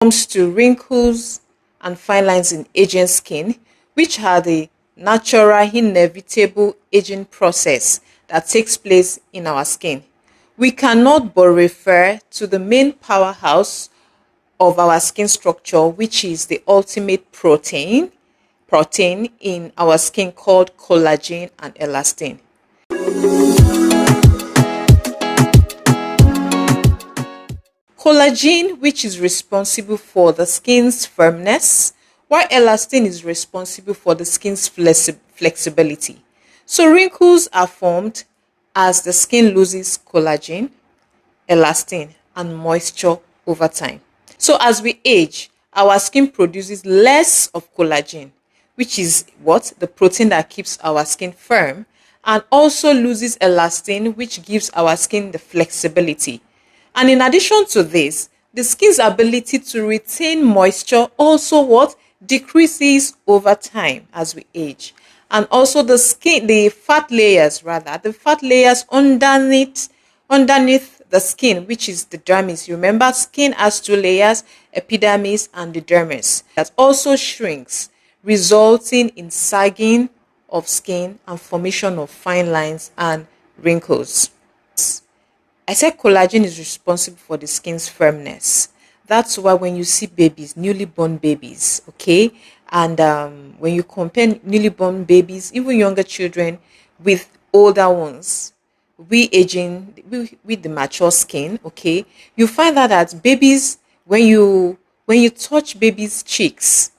Comes to wrinkles and fine lines in aging skin, which are the natural, inevitable aging process that takes place in our skin. We cannot but refer to the main powerhouse of our skin structure, which is the ultimate protein in our skin called collagen and elastin. Collagen, which is responsible for the skin's firmness, while elastin is responsible for the skin's flexibility. So wrinkles are formed as the skin loses collagen, elastin, and moisture over time. So as we age, our skin produces less of collagen, which is what? The protein that keeps our skin firm, and also loses elastin, which gives our skin the flexibility. And in addition to this, the skin's ability to retain moisture also what? Decreases over time as we age. And also the fat layers rather, the fat layers underneath the skin, which is the dermis. You remember, skin has two layers, epidermis and the dermis. That also shrinks, resulting in sagging of skin and formation of fine lines and wrinkles. I said collagen is responsible for the skin's firmness. That's why when you see babies, newly born babies, okay, and when you compare newly born babies, even younger children, with older ones, with the mature skin, okay, you find out that babies, when you touch babies' cheeks,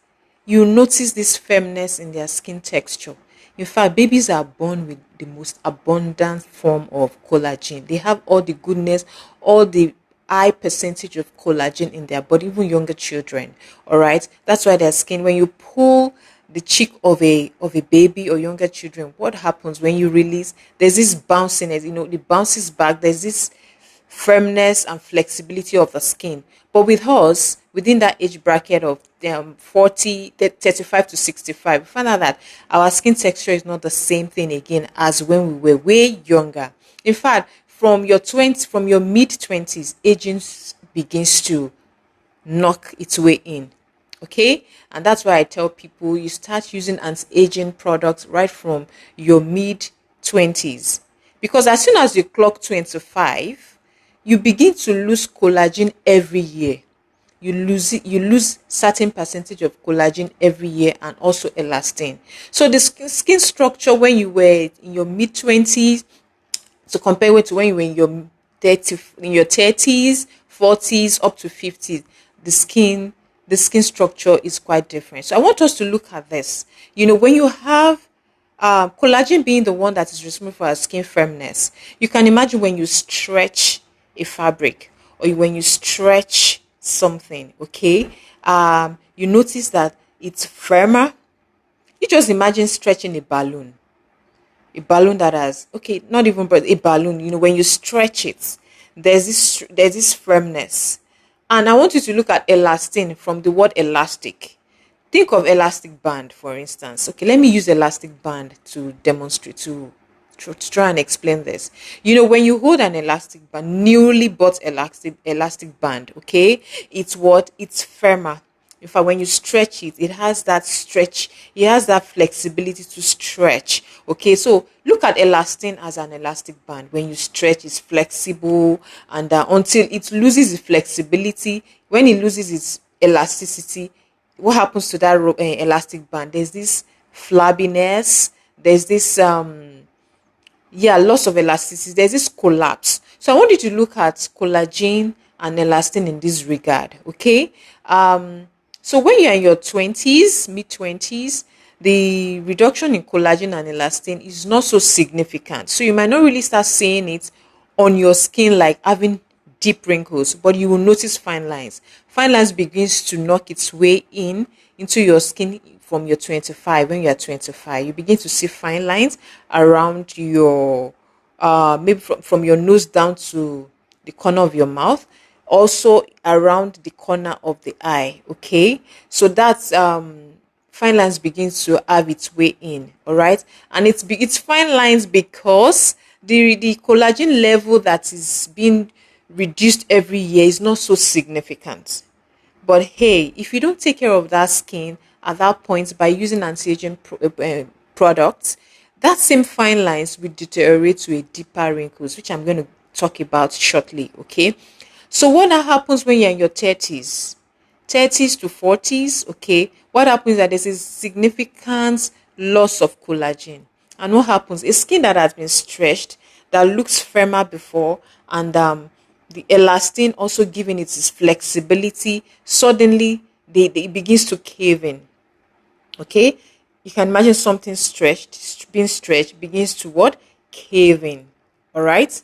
you notice this firmness in their skin texture. In fact, babies are born with the most abundant form of collagen. They have all the goodness, all the high percentage of collagen in their body, even younger children. All right. That's why their skin, when you pull the cheek of a baby or younger children, what happens when you release? There's this bounciness, it bounces back. There's this firmness and flexibility of the skin. But with us, within that age bracket of 35 to 65, we find out that our skin texture is not the same thing again as when we were way younger. In fact, from your mid-20s, aging begins to knock its way in. Okay, and that's why I tell people you start using anti-aging products right from your mid-20s, because as soon as you clock 25, you begin to lose collagen every year. You lose certain percentage of collagen every year, and also elastin. So the skin structure when you were in your mid-20s, to compare with when you were in your 30s, 40s, up to 50s, the skin structure is quite different. So I want us to look at this. When you have collagen being the one that is responsible for our skin firmness, you can imagine when you stretch a fabric, or when you stretch something, okay, you notice that it's firmer. You just imagine stretching a balloon that has, okay, not even, but a balloon, when you stretch it, there's this firmness. And I want you to look at elastin from the word elastic. Think of elastic band, for instance. Okay, let me use elastic band to demonstrate, to try and explain this. When you hold an elastic band, newly bought elastic band, okay, it's firmer. In fact, when you stretch it, it has that flexibility to stretch. Okay, so look at elastin as an elastic band. When you stretch, it's flexible, and until it loses its flexibility. When it loses its elasticity, what happens to that elastic band? There's this flabbiness. There's this loss of elasticity. There's this collapse. So I want you to look at collagen and elastin in this regard. Okay. So when you're in your 20s, mid-20s, the reduction in collagen and elastin is not so significant. So you might not really start seeing it on your skin like having deep wrinkles, but you will notice fine lines. Fine lines begins to knock its way into your skin from your 25. When you're 25, you begin to see fine lines around your maybe from your nose down to the corner of your mouth, also around the corner of the eye. Okay, so that's fine lines begins to have its way in. All right, and it's fine lines because the collagen level that is being reduced every year is not so significant. But hey, if you don't take care of that skin at that point by using anti-aging products, that same fine lines will deteriorate to a deeper wrinkles, which I'm going to talk about shortly. Okay. So what now happens when you're in your 30s to 40s? Okay. What happens is that there's a significant loss of collagen. And what happens? A skin that has been stretched, that looks firmer before, and the elastin also giving it its flexibility, suddenly it begins to cave in. Okay, you can imagine something being stretched, begins to what? Cave in. All right,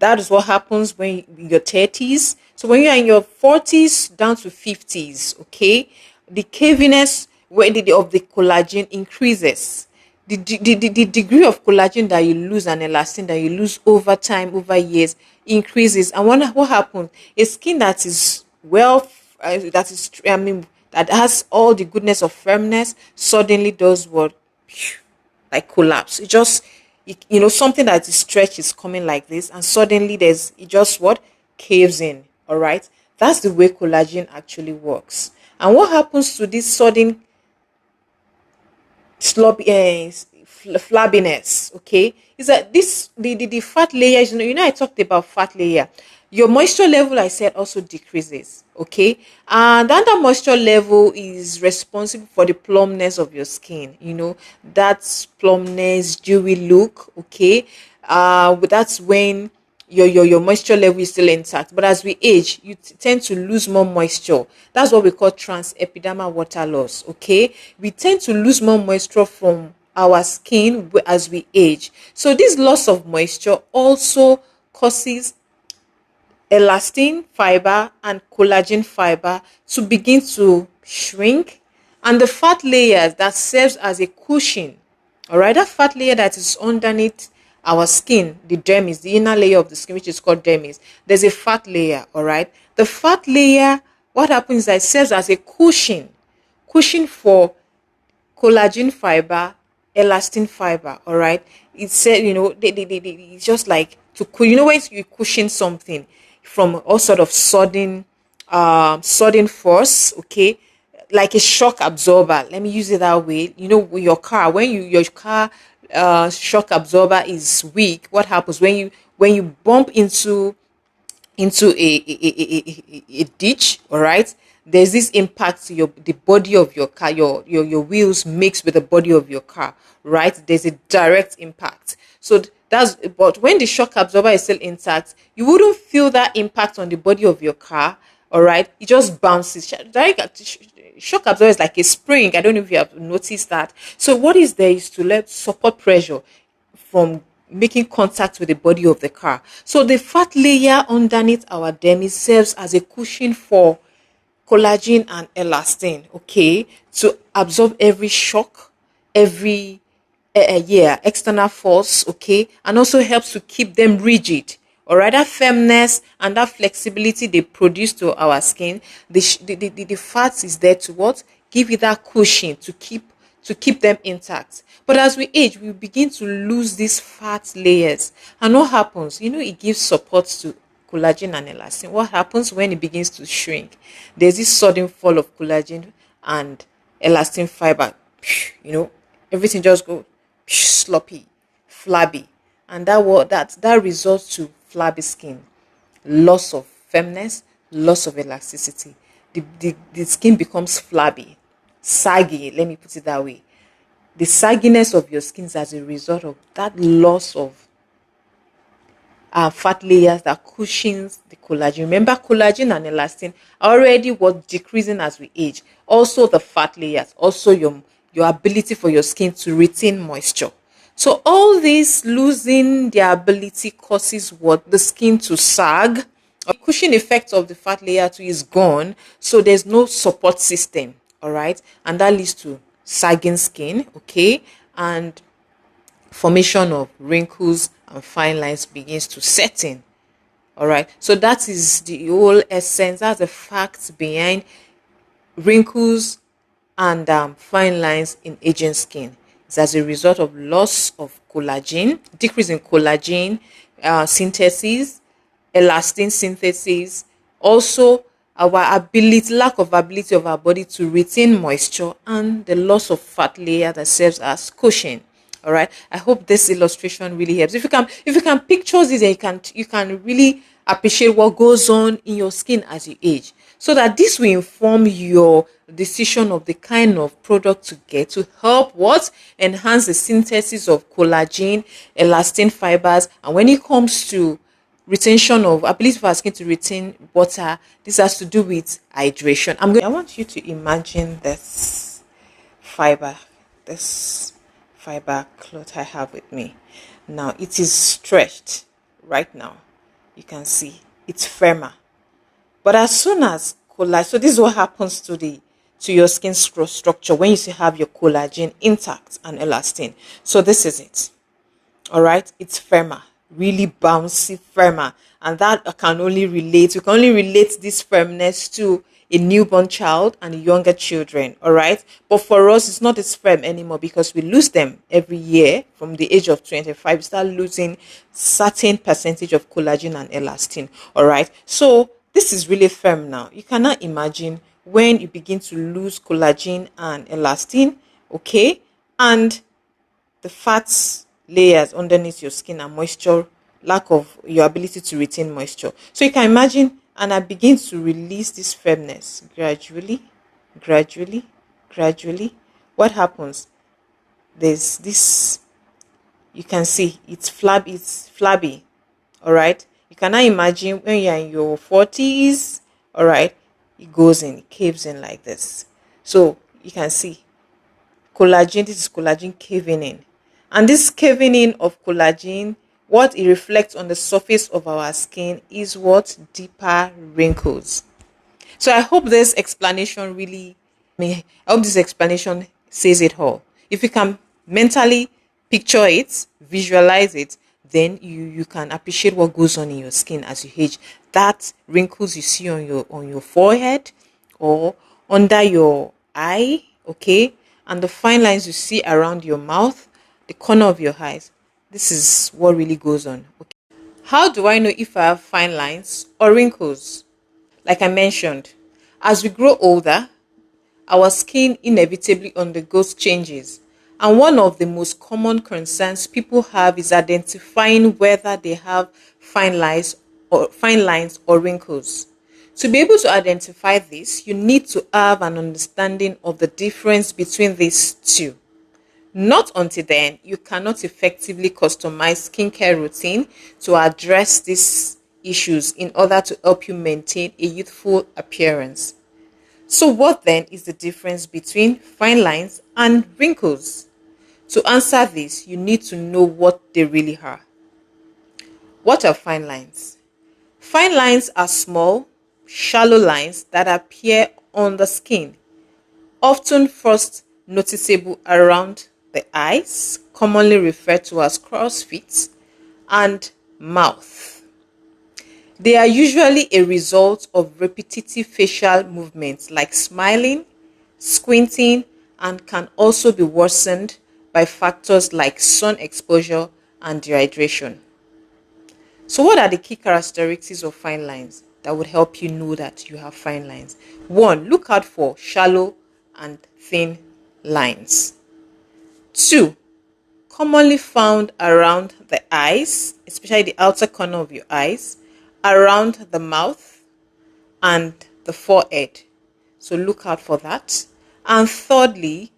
that is what happens when in your 30s. So when you're in your 40s down to 50s, okay, the caviness of the collagen increases. The degree of collagen that you lose and elastin that you lose over time, over years, increases. And what happens? A skin that is that is, I mean, that has all the goodness of firmness, suddenly does what? Like collapse. It just, something that is stretched is coming like this, and suddenly it just what? Caves in. All right. That's the way collagen actually works. And what happens to this sudden sloppy flabbiness, okay, is that the fat layers, I talked about fat layer. Your moisture level, I said, also decreases, okay, and that moisture level is responsible for the plumpness of your skin, that plumpness, dewy look, okay. But that's when your moisture level is still intact, but as we age, you tend to lose more moisture. That's what we call transepidermal water loss. Okay, we tend to lose more moisture from our skin as we age. So this loss of moisture also causes elastin fiber and collagen fiber to begin to shrink, and the fat layers that serves as a cushion, all right, that fat layer that is underneath our skin, the dermis, the inner layer of the skin, which is called dermis, there's a fat layer. All right, the fat layer, what happens is that it serves as a cushion for collagen fiber, elastin fiber. All right, it said, it's just like when you cushion something from all sort of sudden force, okay, like a shock absorber. Let me use it that way. With your car, when your car shock absorber is weak, what happens when you bump into a ditch? All right, there's this impact to the body of your car, your wheels mixed with the body of your car, right? There's a direct impact. So but when the shock absorber is still intact, you wouldn't feel that impact on the body of your car. All right, it just bounces. Shock absorber is like a spring. I don't know if you have noticed that. So what is there is to let support pressure from making contact with the body of the car. So the fat layer underneath our dermis serves as a cushion for collagen and elastin, okay, to absorb every shock, every external force, okay, and also helps to keep them rigid. All right, that firmness and that flexibility they produce to our skin, the fat is there to what? Give it that cushion to keep them intact. But as we age, we begin to lose these fat layers. And what happens? It gives support to collagen and elastin. What happens when it begins to shrink? There's this sudden fall of collagen and elastin fiber. Everything just go sloppy, flabby. And that results to flabby skin, loss of firmness, loss of elasticity. The skin becomes flabby, saggy, let me put it that way. The sagginess of your skin is as a result of that loss of fat layers that cushions the collagen. Remember, collagen and elastin are already what decreasing as we age. Also the fat layers, also your ability for your skin to retain moisture. So all this losing their ability causes what? The skin to sag. The cushion effect of the fat layer too is gone, so there's no support system. All right, and that leads to sagging skin, okay, and formation of wrinkles and fine lines begins to set in. All right, so that is the whole essence. That's the facts behind wrinkles and fine lines in aging skin. It's as a result of loss of collagen, decrease in collagen synthesis, elastin synthesis, also our ability, lack of ability of our body to retain moisture, and the loss of fat layer that serves as cushion. All right. I hope this illustration really helps. If you can picture this, and you can really appreciate what goes on in your skin as you age, so that this will inform your decision of the kind of product to get to help what enhance the synthesis of collagen, elastin fibers, and when it comes to retention of ability for our skin to retain water, this has to do with hydration. I want you to imagine fiber this fiber cloth I have with me now. It is stretched right now. You can see it's firmer, but as soon as collagen, so this is what happens to your skin structure when you still have your collagen intact and elastin. So this is it. All right, it's firmer, really bouncy, firmer, and that can only relate. We can only relate this firmness to a newborn child and younger children. All right, but for us, it's not as firm anymore because we lose them every year. From the age of 25, we start losing certain percentage of collagen and elastin. All right, so this is really firm now. You cannot imagine when you begin to lose collagen and elastin. Okay, and the fats layers underneath your skin and moisture, lack of your ability to retain moisture. So you can imagine, and I begin to release this firmness gradually, gradually, gradually. What happens? There's this, you can see it's flabby. All right. You cannot imagine when you're in your 40s. All right. It goes in, it caves in like this. So you can see collagen, this is collagen caving in. And this caving in of collagen, what it reflects on the surface of our skin is what? Deeper wrinkles. So I hope this explanation really, I hope this explanation says it all. If you can mentally picture it, visualize it, then you can appreciate what goes on in your skin as you age. That wrinkles you see on your forehead or under your eye, okay, and the fine lines you see around your mouth, the corner of your eyes. This is what really goes on. Okay. How do I know if I have fine lines or wrinkles? Like I mentioned, as we grow older, our skin inevitably undergoes changes. And one of the most common concerns people have is identifying whether they have fine lines or wrinkles. To be able to identify this, you need to have an understanding of the difference between these two. Not until then, you cannot effectively customize skincare routine to address these issues in order to help you maintain a youthful appearance. So, what then is the difference between fine lines and wrinkles? To answer this, you need to know what they really are. What are fine lines? Fine lines are small, shallow lines that appear on the skin, often first noticeable around the eyes, commonly referred to as crow's feet, and mouth. They are usually a result of repetitive facial movements like smiling, squinting, and can also be worsened by factors like sun exposure and dehydration. So, what are the key characteristics of fine lines that would help you know that you have fine lines? One, look out for shallow and thin lines. Two, commonly found around the eyes, especially the outer corner of your eyes, around the mouth, and the forehead. So look out for that. And thirdly,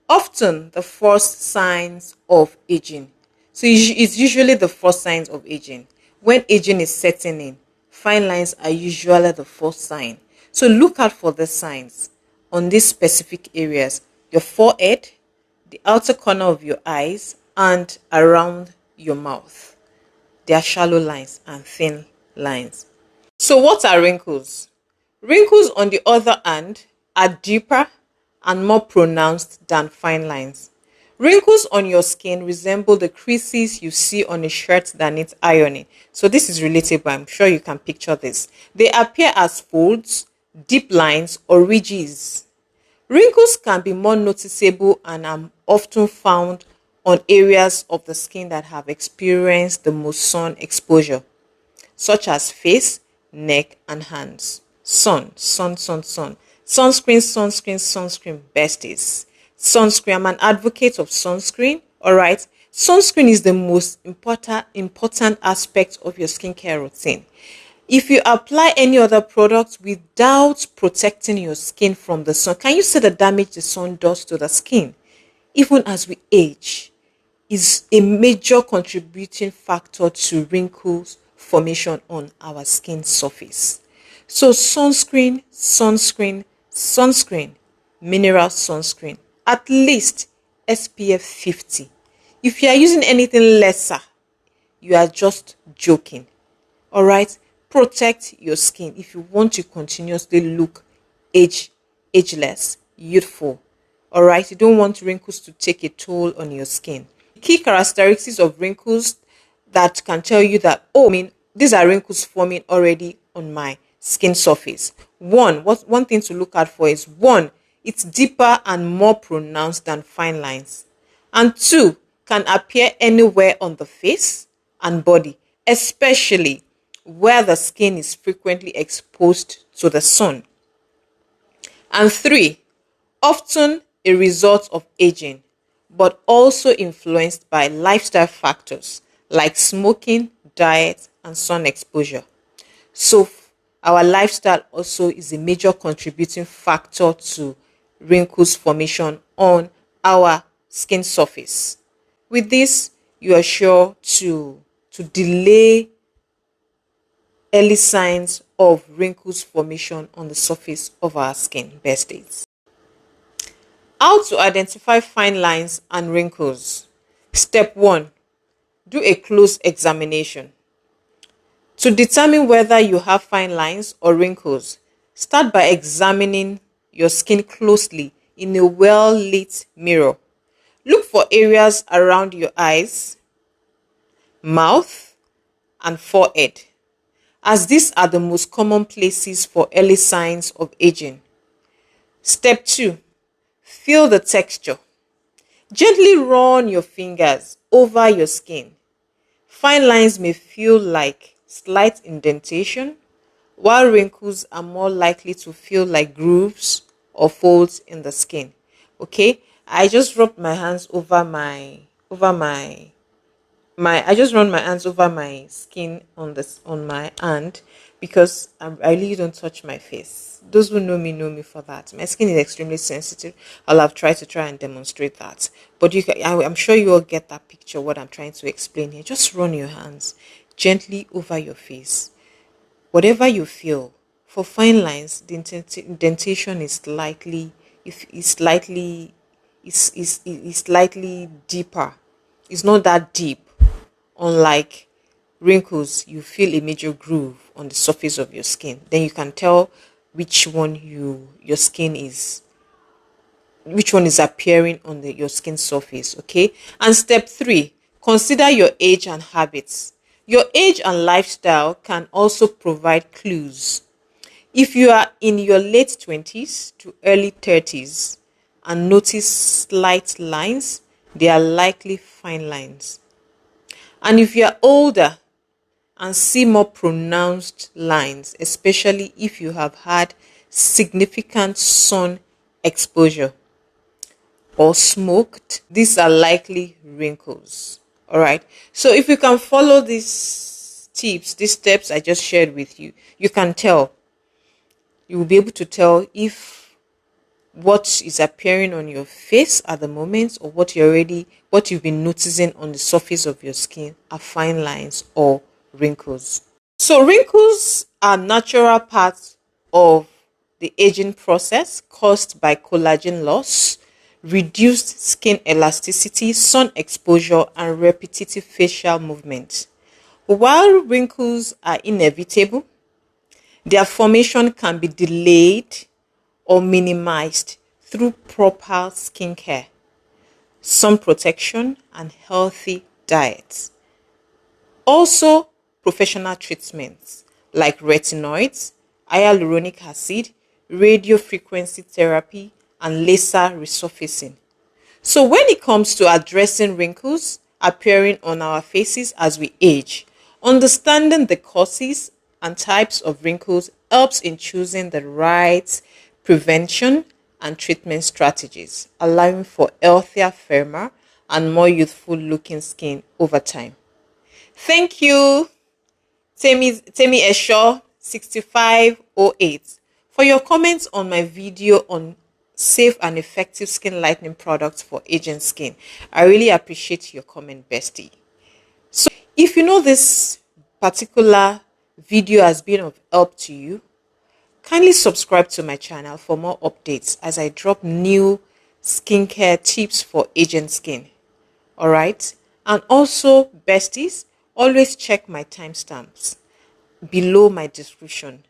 often the first signs of aging. So it's usually the first signs of aging. When aging is setting in, fine lines are usually the first sign. So look out for the signs on these specific areas: your forehead, the outer corner of your eyes, and around your mouth. They are shallow lines and thin lines. So, what are wrinkles? Wrinkles, on the other hand, are deeper and more pronounced than fine lines. Wrinkles on your skin resemble the creases you see on a shirt that needs ironing. So, this is relatable. I'm sure you can picture this. They appear as folds, deep lines, or ridges. Wrinkles can be more noticeable and are often found on areas of the skin that have experienced the most sun exposure, such as face, neck, and hands. sun. Sunscreen, besties. Sunscreen. I'm an advocate of sunscreen. All right. Sunscreen is the most important aspect of your skincare routine. If you apply any other product without protecting your skin from the sun, can you see the damage the sun does to the skin? Even as we age, is a major contributing factor to wrinkles formation on our skin surface. So sunscreen, mineral sunscreen, at least SPF 50. If you are using anything lesser, you are just joking. All right, protect your skin if you want to continuously look age ageless, youthful. All right, you don't want wrinkles to take a toll on your skin. Key characteristics of wrinkles that can tell you that, oh, I mean, these are wrinkles forming already on my skin surface. One thing to look out for is, one, it's deeper and more pronounced than fine lines, and two, can appear anywhere on the face and body, especially where the skin is frequently exposed to the sun. And three, often a result of aging, but also influenced by lifestyle factors like smoking, diet, and sun exposure. So, our lifestyle also is a major contributing factor to wrinkles formation on our skin surface. With this, you are sure to delay early signs of wrinkles formation on the surface of our skin. Besties. How to identify fine lines and wrinkles. Step 1. Do a close examination. To determine whether you have fine lines or wrinkles, start by examining your skin closely in a well-lit mirror. Look for areas around your eyes, mouth, and forehead, as these are the most common places for early signs of aging. Step 2. Feel the texture. Gently run your fingers over your skin. Fine lines may feel like slight indentation, while wrinkles are more likely to feel like grooves or folds in the skin. Okay, I just rubbed my hands over my I just run my hands over my skin on my hand, because I really don't touch my face. Those who know me for that. My skin is extremely sensitive. I'll have tried to try and demonstrate that, but I'm sure you all get that picture. What I'm trying to explain here. Just run your hands gently over your face. Whatever you feel, for fine lines, the indentation is slightly, if is slightly, is slightly deeper. It's not that deep. Unlike wrinkles, you feel a major groove on the surface of your skin. Then you can tell which one your skin is, which one is appearing on your skin surface. Okay. And step 3, consider your age and habits. Your age and lifestyle can also provide clues. If you are in your late 20s to early 30s and notice slight lines, they are likely fine lines. And if you are older and see more pronounced lines, especially if you have had significant sun exposure or smoked, these are likely wrinkles. All right. So if you can follow these tips, these steps I just shared with you, you can tell. You will be able to tell if what is appearing on your face at the moment, or what you've been noticing on the surface of your skin, are fine lines or wrinkles. So wrinkles are natural parts of the aging process caused by collagen loss, reduced skin elasticity, sun exposure, and repetitive facial movement. While wrinkles are inevitable, their formation can be delayed or minimized through proper skincare, sun protection, and healthy diets. Also, professional treatments like retinoids, hyaluronic acid, radio frequency therapy, and laser resurfacing. So when it comes to addressing wrinkles appearing on our faces as we age, understanding the causes and types of wrinkles helps in choosing the right prevention and treatment strategies, allowing for healthier, firmer, and more youthful looking skin over time. Thank you, Temi Esho 6508, for your comments on my video on safe and effective skin lightening products for aging skin. I really appreciate your comment, bestie. So if you know this particular video has been of help to you, kindly subscribe to my channel for more updates as I drop new skincare tips for aging skin. All right. And also, besties, always check my timestamps below my description.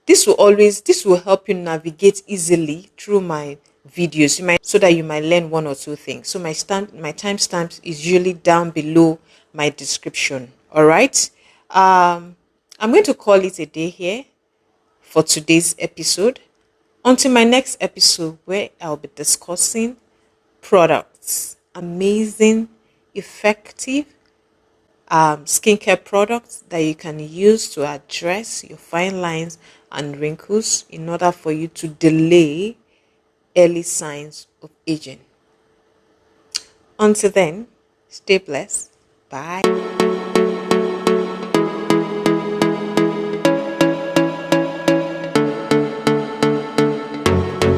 This will help you navigate easily through my videos. So that you might learn one or two things. So my timestamps is usually down below my description. All right. I'm going to call it a day here for today's episode. Until my next episode, where I'll be discussing products, amazing, effective skincare products that you can use to address your fine lines and wrinkles in order for you to delay early signs of aging. Until then, stay blessed. Bye.